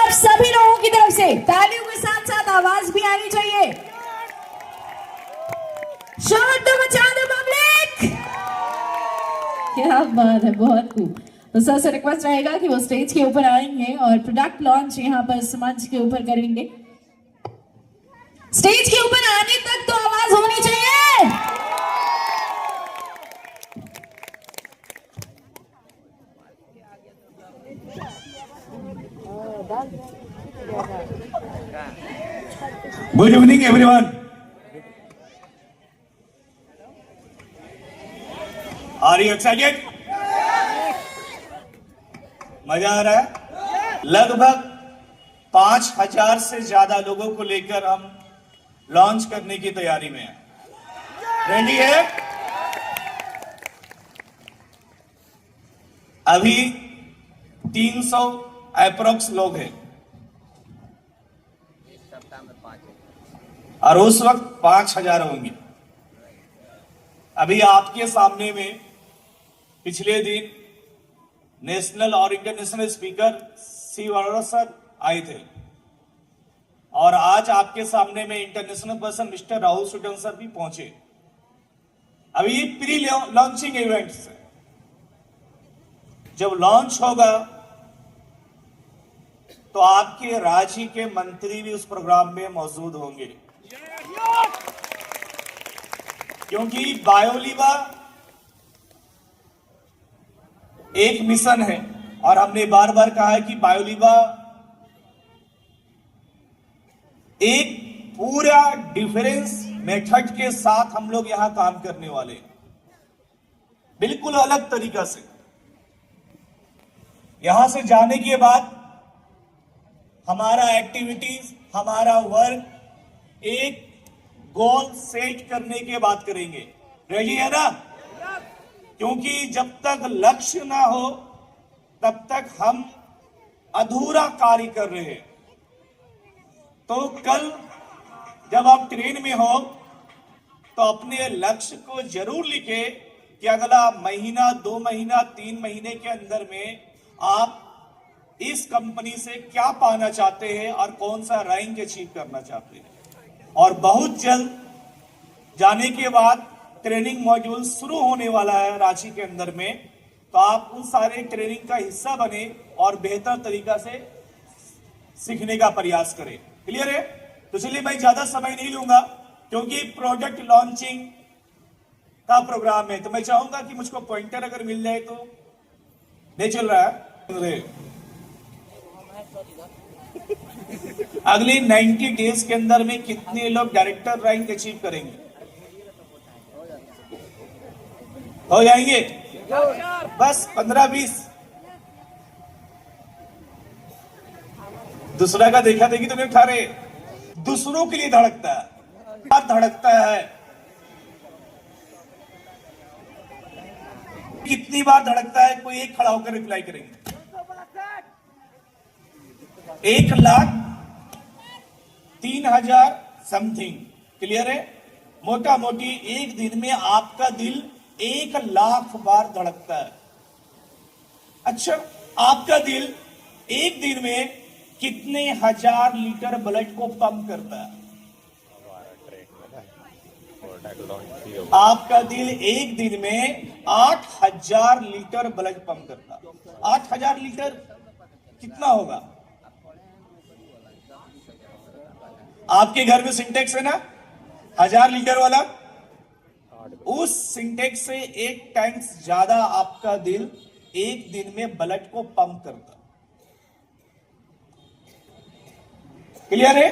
आप सभी लोगों की तरफ से तालियों के साथ साथ आवाज भी आनी चाहिए। शोर तो मचा दो पब्लिक। क्या बात है, बहुत खूब। तो सर से रिक्वेस्ट रहेगा कि वो स्टेज के ऊपर आएंगे और प्रोडक्ट लॉन्च यहाँ पर मंच के ऊपर करेंगे। स्टेज के ऊपर आने तक तो आवाज होनी चाहिए। Good evening everyone. Are you excited? मजा आ रहा है? लगभग 5000 से ज्यादा लोगों को लेकर हम लॉन्च करने की तैयारी में हैं। रेडी है? अभी 300 अप्रोक्स लोग हैं और उस वक्त 5000 होंगे। अभी आपके सामने में पिछले दिन नेशनल और इंटरनेशनल स्पीकर सी वरोरा सर आए थे और आज आपके सामने में international person mister Rahul Sutton sir भी पहुंचे। अभी ये प्री लॉन्चिंग इवेंट्स है। जब लॉन्च होगा तो आपके राज्य के मंत्री भी उस प्रोग्राम में मौजूद होंगे, क्योंकि बायोलीवा एक मिशन है और हमने बार बार कहा है कि बायोलीवा एक पूरा डिफरेंस मेथड के साथ हम लोग यहां काम करने वाले हैं, बिल्कुल अलग तरीका से। यहां से जाने के बाद हमारा एक्टिविटीज, हमारा वर्क एक गोल सेट करने की बात करेंगे। रेडी है ना? क्योंकि जब तक लक्ष्य ना हो तब तक हम अधूरा कार्य कर रहे हैं। तो कल जब आप ट्रेन में हो तो अपने लक्ष्य को जरूर लिखे कि अगला महीना, 2 महीना, 3 महीने के अंदर में आप इस कंपनी से क्या पाना चाहते हैं और कौन सा रैंक अचीव करना चाहते हैं। और बहुत जल्द जाने के बाद ट्रेनिंग मॉड्यूल शुरू होने वाला है रांची के अंदर में, तो आप उन सारे ट्रेनिंग का हिस्सा बने और बेहतर तरीका से सीखने का प्रयास करें। क्लियर है? तो चलिए मैं ज्यादा समय नहीं लूंगा क्योंकि प्रोडक्ट लॉन्चिंग का प्रोग्राम है। तो मैं चाहूंगा कि मुझको पॉइंटर अगर मिल जाए तो। नहीं चल रहा है? अगले 90 डेज के अंदर में कितने लोग डायरेक्टर रैंक अचीव करेंगे? हो जाएंगे? बस 15-20। दूसरा का देखा देखी तो नहीं उठा रहे। दूसरों के लिए धड़कता है, धड़कता है। कितनी बार धड़कता है? कोई एक खड़ा होकर रिप्लाई करेंगे। 1,03,000 समथिंग। क्लियर है? मोटा मोटी एक दिन में आपका दिल 1,00,000 बार धड़कता है। अच्छा, आपका दिल एक दिन में कितने हजार लीटर ब्लड को पंप करता है? आपका दिल एक दिन में 8,000 लीटर ब्लड पंप करता है। 8,000 लीटर कितना होगा? आपके घर में सिंटेक्स है ना 1000 लीटर वाला? उस सिंटेक्स से 1 टैंक ज्यादा आपका दिल एक दिन में ब्लड को पंप करता। क्लियर है?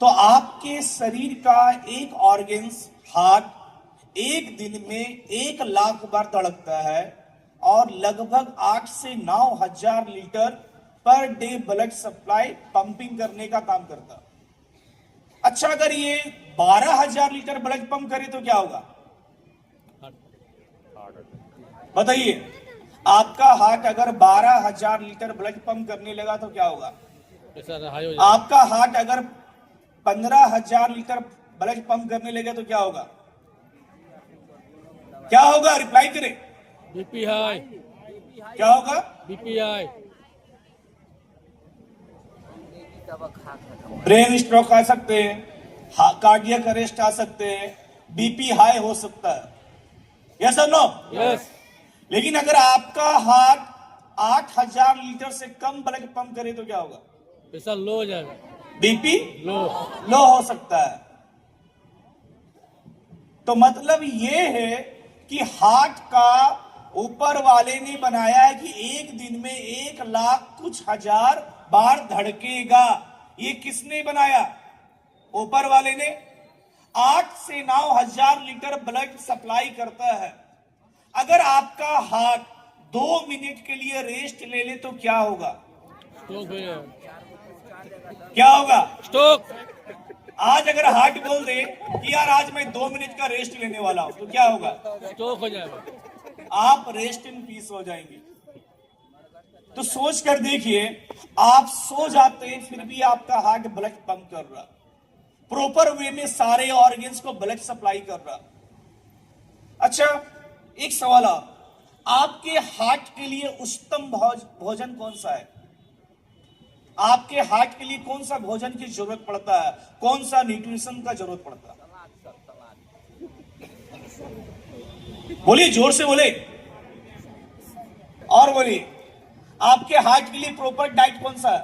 तो आपके शरीर का एक ऑर्गन्स हार्ट एक दिन में 1,00,000 बार धड़कता है और लगभग 8 से 9,000 litre per day blood supply pumping करने का काम करता। अच्छा, अगर ये 12,000 लीटर ब्लड पंप करे तो क्या होगा? बताइए, आपका हार्ट अगर 12,000 लीटर ब्लड पंप करने लगा तो क्या होगा? आपका हार्ट अगर 15,000 लीटर ब्लड पंप करने लगे तो क्या होगा? क्या होगा? रिप्लाई करें। BP high. क्या होगा? BP high. ब्रेन स्ट्रोक आ सकते हैं, कार्डियक अरेस्ट आ सकते हैं, बीपी हाई हो सकता है। यस और नो? यस। लेकिन अगर आपका हार्ट 8000 लीटर से कम ब्लड पंप करे तो क्या होगा? प्रेशर लो हो जाएगा, बीपी लो। लो हो सकता है। तो मतलब ये है कि हार्ट का ऊपर वाले ने बनाया है कि एक दिन में 1,00,000 कुछ हजार बार धड़केगा। ये किसने बनाया? ऊपर वाले ने। 8 से 9 हजार लीटर ब्लड सप्लाई करता है। अगर आपका हार्ट 2 मिनट के लिए रेस्ट ले ले तो क्या होगा? स्ट्रोक हो जाएगा, क्या होगा? स्ट्रोक। आज अगर हार्ट बोल दे कि यार आज मैं 2 मिनट का रेस्ट लेने वाला हूं तो क्या होगा? स्ट्रोक हो जाएगा। आप रेस्ट इन पीस हो जाएंगे। तो सोच कर देखिए, आप सो जाते हैं फिर भी आपका हार्ट ब्लड पंप कर रहा, प्रॉपर वे में सारे ऑर्गन्स को ब्लड सप्लाई कर रहा। अच्छा, एक सवाल आपके हार्ट के लिए उच्चतम भोजन कौन सा है? आपके हार्ट के लिए कौन सा भोजन की जरूरत पड़ता है? कौन सा न्यूट्रिशन का जरूरत पड़ता है? बोलिए, जोर से बोले और बोलिए। आपके हार्ट के लिए प्रॉपर डाइट कौन सा है?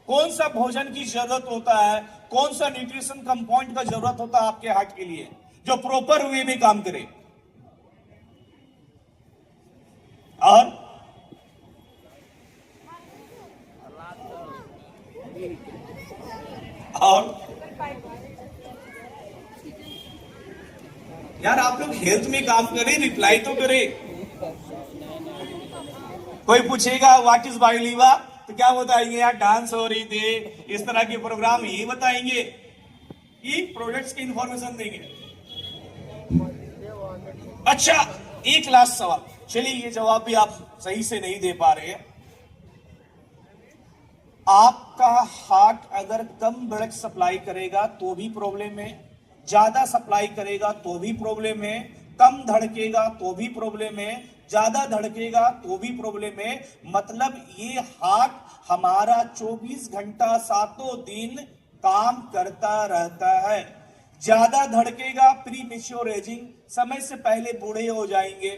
कौन सा भोजन की जरूरत होता है? कौन सा न्यूट्रिशन कंपाउंड का जरूरत होता है आपके हार्ट के लिए जो प्रॉपर वे में काम करे? और यार आप लोग हेल्थ में काम करें, रिप्लाई तो करें। कोई पूछेगा व्हाट इज बायोलीवा तो क्या बताएंगे? यार डांस हो रही थी, इस तरह के प्रोग्राम, ये बताएंगे, ये प्रोडक्ट्स की इंफॉर्मेशन देंगे। अच्छा, एक लास्ट सवाल, चलिए ये जवाब भी आप सही से नहीं दे पा रहे हैं। आपका हार्ट अगर कम ब्लड सप्लाई करेगा तो भी प्रॉब्लम है, ज्यादा सप्लाई करेगा तो भी प्रॉब्लम है, कम धड़केगा तो भी प्रॉब्लम है, ज्यादा धड़केगा तो भी प्रॉब्लम है। मतलब ये हार्ट हमारा 24 घंटा 7 दिन काम करता रहता है। ज्यादा धड़केगा, प्री मैच्योर एजिंग, समय से पहले बूढ़े हो जाएंगे,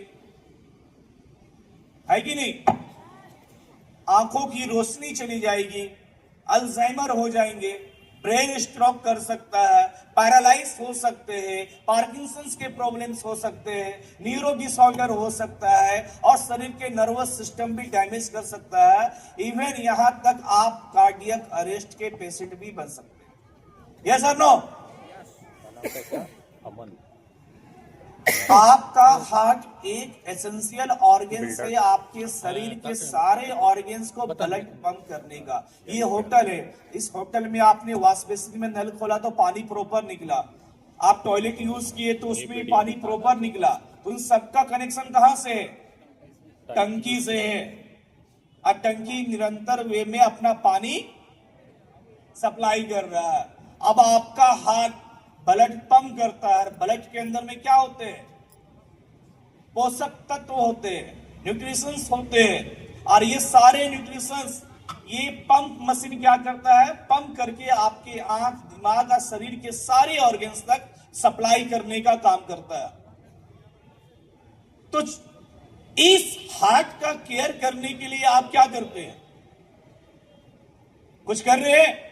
है कि नहीं? आंखों की रोशनी चली जाएगी, अल्जाइमर हो जाएंगे, ब्रेन स्ट्रोक कर सकता है, पैरालाइज हो सकते हैं, पार्किंसंस के प्रॉब्लम्स हो सकते हैं, न्यूरो डिसऑर्डर हो सकता है और शरीर के नर्वस सिस्टम भी डैमेज कर सकता है। इवन यहां तक आप कार्डियक अरेस्ट के पेशेंट भी बन सकते हैं। यस और नो? आपका हार्ट एक एसेंशियल ऑर्गन से आपके शरीर के सारे ऑर्गन्स को ब्लड पंप करने का। ये होटल है, इस होटल में आपने वॉश बेसिन में नल खोला तो पानी प्रॉपर निकला, आप टॉयलेट यूज किए तो उसमें पानी प्रॉपर निकला। तो इन सबका कनेक्शन कहां से है? टंकी से है, और टंकी निरंतर वे में अपना पानी सप्लाई कर रहा है। अब आपका हार्ट ब्लड पंप करता है, ब्लड के अंदर में क्या होते हैं? पोषक तत्व होते हैं, न्यूट्रिशंस होते हैं, और ये सारे न्यूट्रिशंस ये पंप मशीन क्या करता है? पंप करके आपके आंख, दिमाग और शरीर के सारे ऑर्गन्स तक सप्लाई करने का काम करता है। तो इस हार्ट का केयर करने के लिए आप क्या करते हैं? कुछ कर रहे हैं?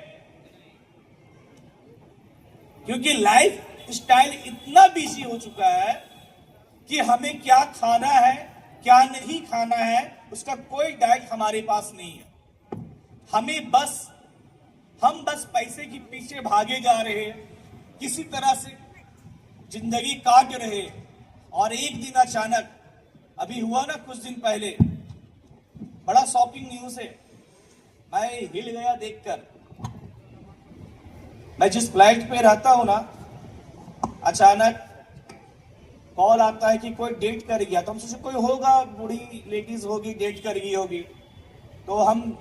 क्योंकि लाइफ स्टाइल इतना बिजी हो चुका है कि हमें क्या खाना है, क्या नहीं खाना है, उसका कोई डाइट हमारे पास नहीं है। हम बस पैसे के पीछे भागे जा रहे हैं, किसी तरह से जिंदगी काट रहे। और एक दिन अचानक, अभी हुआ ना कुछ दिन पहले, बड़ा शॉकिंग न्यूज है, मैं हिल गया देखकर। मैं जिस फ्लाइट पे रहता हूं ना, अचानक कॉल आता है कि कोई डेट कर गया। तो हम सोचे कोई होगा, बूढ़ी लेडीज होगी, डेट कर गई होगी। तो हम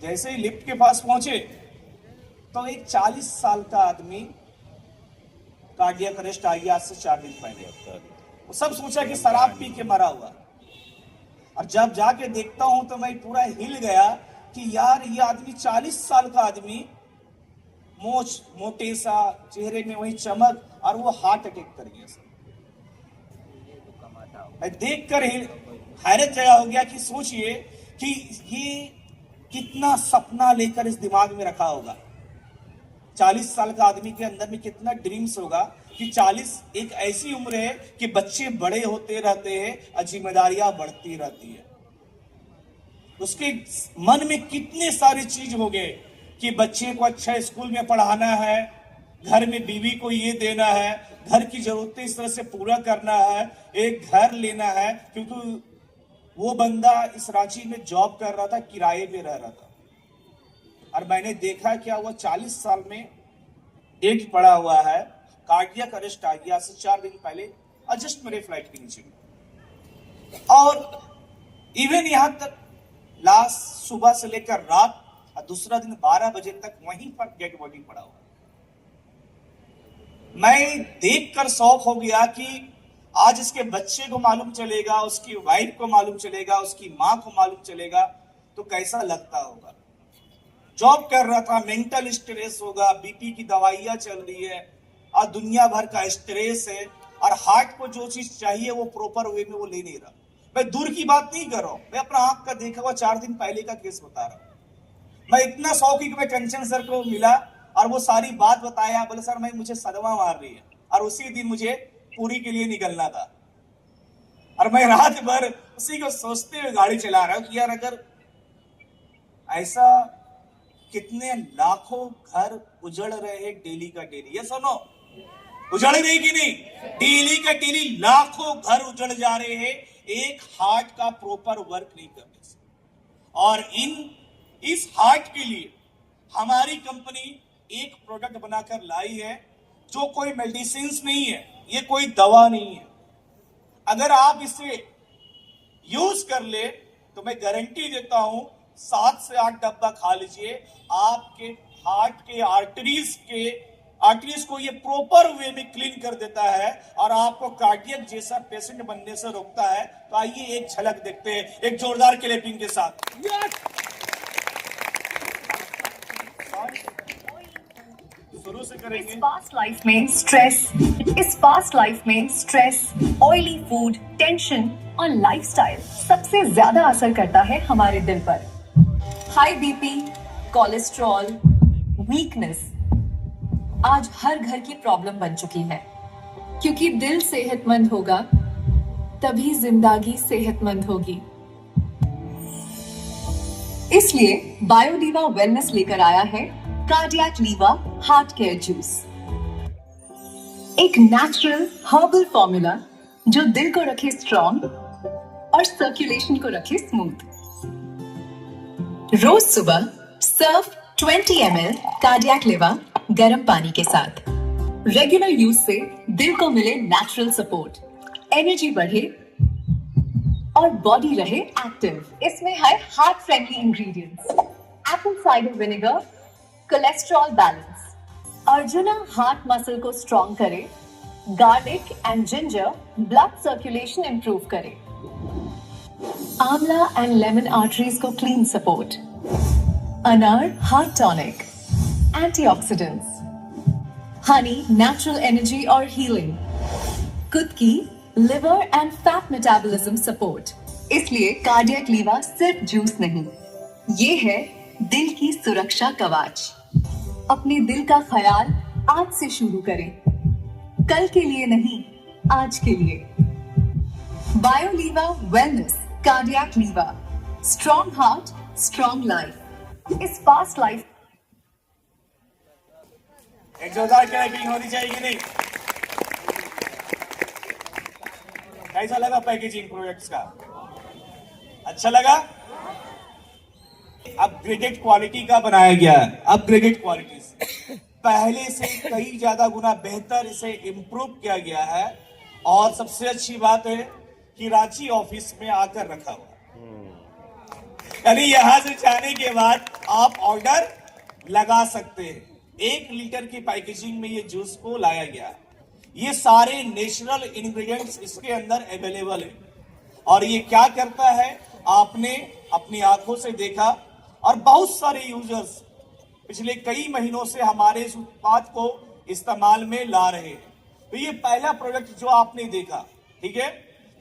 जैसे ही लिफ्ट के पास पहुंचे तो एक 40 साल का आदमी कार्डियक अरेस्ट आ गया, आज से 4 दिन पहले। वो सब सोचा कि शराब पी के मरा हुआ, और जब जाके देखता हूं तो मैं पूरा हिल गया कि यार ये आदमी 40 साल का आदमी, मोच मोटे सा, चेहरे में वही चमक, और वो हार्ट अटैक कर गया सर। मैं देखकर ही हैरत जगह हो गया कि सोचिए कि ये कितना सपना लेकर इस दिमाग में रखा होगा। 40 साल का आदमी के अंदर में कितना ड्रीम्स होगा कि 40 एक ऐसी उम्र है कि बच्चे बड़े होते रहते हैं और जिम्मेदारियां बढ़ती रहती है। उसके मन में कितने सारे चीज हो गए कि बच्चे को अच्छा स्कूल में पढ़ाना है, घर में बीवी को ये देना है, घर की जरूरतें इस तरह से पूरा करना है, एक घर लेना है, क्योंकि वो बंदा इस रांची में जॉब कर रहा था, किराए पे रह रहा था। और मैंने देखा क्या हुआ, 40 साल में एक पड़ा हुआ है, कार्डियक अरेस्ट आ गया से 4 दिन पहले, जस्ट मेरे फ्लाइट के नीचे। और इवन यहां तक लास्ट सुबह से लेकर रात और दूसरा दिन 12 बजे तक वहीं पर डेड बॉडी पड़ा हुआ। मैं देखकर शौक हो गया कि आज इसके बच्चे को मालूम चलेगा, उसकी वाइफ को मालूम चलेगा, उसकी मां को मालूम चलेगा तो कैसा लगता होगा। जॉब कर रहा था, मेंटल स्ट्रेस होगा, बीपी की दवाइयां चल रही है और दुनिया भर का स्ट्रेस है, और हार्ट को जो चीज चाहिए वो प्रॉपर वे में वो ले नहीं रहा। मैं दूर की बात नहीं कर रहा हूं, मैं अपना आंख का देखा हुआ 4 दिन पहले का केस बता रहा हूं। मैं इतना शौकी कि मैं कंचन सर को मिला और वो सारी बात बताया, बोले सर मैं मुझे सदमा मार रही है, और उसी दिन मुझे पूरी के लिए निकलना था। और मैं रात भर उसी को सोचते हुए गाड़ी चला रहा हूं कि यार अगर ऐसा कितने लाखों घर उजड़ रहे हैं डेली का डेली, ये सुनो, उजड़ रही कि नहीं, डेली का डेली लाखों घर उजड़ जा रहे हैं एक हार्ट का प्रॉपर वर्क नहीं करने से। और इस हार्ट के लिए हमारी कंपनी एक प्रोडक्ट बनाकर लाई है जो कोई मेडिसिन नहीं है, ये कोई दवा नहीं है। अगर आप इसे यूज कर ले तो मैं गारंटी देता हूं 7 से 8 डब्बा खा लीजिए, आपके हार्ट के आर्टरीज को ये प्रॉपर वे में क्लीन कर देता है और आपको कार्डियक जैसा पेशेंट बनने से रोकता है। तो आइए एक झलक देखते हैं एक जोरदार क्लैपिंग के साथ। शुरू से करेंगे। इस फास्ट लाइफ में स्ट्रेस, ऑयली फूड, टेंशन और लाइफस्टाइल सबसे ज्यादा असर करता है हमारे दिल पर। हाई बीपी, कोलेस्ट्रॉल, वीकनेस आज हर घर की प्रॉब्लम बन चुकी है। क्योंकि दिल सेहतमंद होगा तभी जिंदगी सेहतमंद होगी। इसलिए बायोडीवा वेलनेस लेकर आया है कार्डियक लीवा हार्ट केयर जूस, एक नेचुरल हर्बल फॉर्मूला जो दिल को रखे स्ट्रॉन्ग और सर्कुलेशन को रखे स्मूथ। रोज सुबह सर्व 20 ml कार्डियक लीवा गर्म पानी के साथ। रेगुलर यूज से दिल को मिले नेचुरल सपोर्ट, एनर्जी बढ़े और बॉडी रहे एक्टिव। इसमें है heart friendly ingredients, apple cider vinegar, cholesterol balance, Arjuna heart muscle को स्ट्रॉन्ग करे, garlic and ginger blood circulation improve करे, आंवला एंड लेमन आर्टरीज को क्लीन सपोर्ट, अनार heart tonic, antioxidants, honey natural energy और हीलिंग, कुत्की liver and fat metabolism support. इसलिए cardiac Liva सिर्फ जूस नहीं, ये है दिल की सुरक्षा कवच। अपने दिल का ख्याल आज से शुरू करें, कल के लिए नहीं, आज के लिए। बायोलीवा wellness cardiac लीवा, strong heart strong life. इस फास्ट लाइफ एक जोरदार क्लैपिंग होनी चाहिए कि नहीं? कैसा लगा पैकेजिंग प्रोडक्ट्स का? अच्छा लगा? अपग्रेडेड क्वालिटी का बनाया गया है, अपग्रेडेड क्वालिटी से पहले से कई ज्यादा गुना बेहतर इसे इंप्रूव किया गया है। और सबसे अच्छी बात है कि रांची ऑफिस में आकर रखा हुआ, यानी यहां से जाने के बाद आप ऑर्डर लगा सकते हैं। 1 लीटर की पैकेजिंग में ये जूस को लाया गया। ये सारे नेचुरल इंग्रेडिएंट्स इसके अंदर अवेलेबल है। और ये क्या करता है आपने अपनी आंखों से देखा, और बहुत सारे यूजर्स पिछले कई महीनों से हमारे इस उत्पाद को इस्तेमाल में ला रहे हैं। तो ये पहला प्रोडक्ट जो आपने देखा, ठीक है।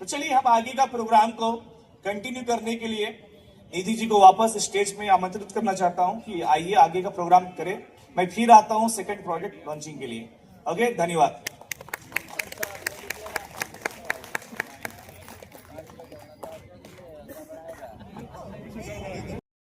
तो चलिए हम आगे का प्रोग्राम को कंटिन्यू करने के लिए निधि जी को वापस स्टेज में आमंत्रित करना चाहता हूं कि आइए आगे का प्रोग्राम करें। मैं फिर आता हूं सेकंड प्रोजेक्ट लॉन्चिंग के लिए। ओके, धन्यवाद।